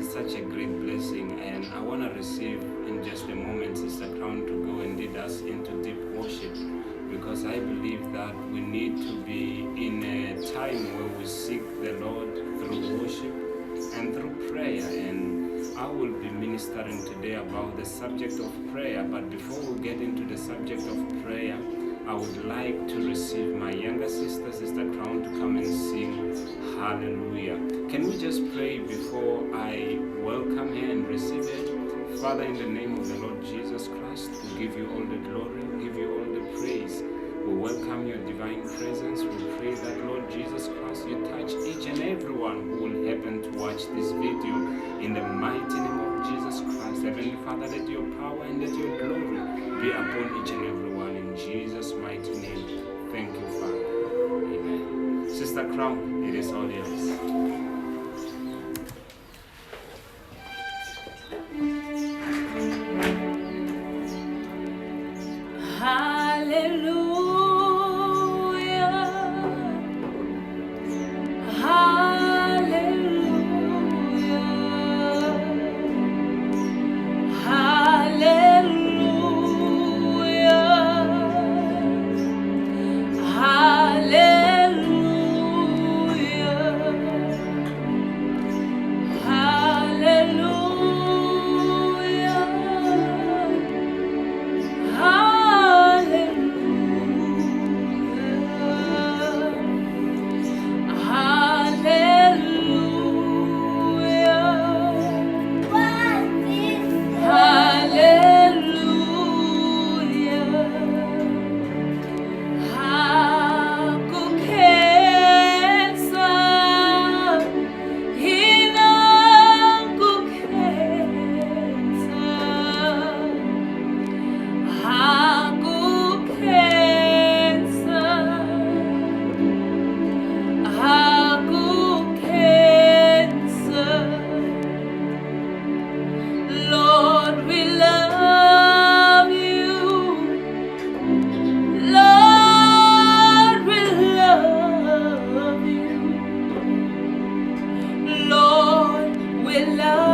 such a great blessing, and I want to receive in just a moment Sister Crown to go and lead us into deep worship, because I believe that we need to be in a time where we seek the Lord through worship and through prayer. And I will be ministering today about the subject of prayer. But before we get into the subject of prayer, I would like to receive my younger sister, Sister Crown, to come and sing Hallelujah. Can we just pray before I welcome her and receive her? Father, in the name of the Lord Jesus Christ, we give you all the glory, we give you all the praise. We welcome your divine presence. We pray that, Lord Jesus Christ, you touch each and everyone who will happen to watch this video in the mighty name of Jesus Christ. Heavenly Father, let your power and let your glory be upon each and everyone in Jesus' mighty name. Thank you, Father. Amen. Sister Crown, it is all yours. Lord, we love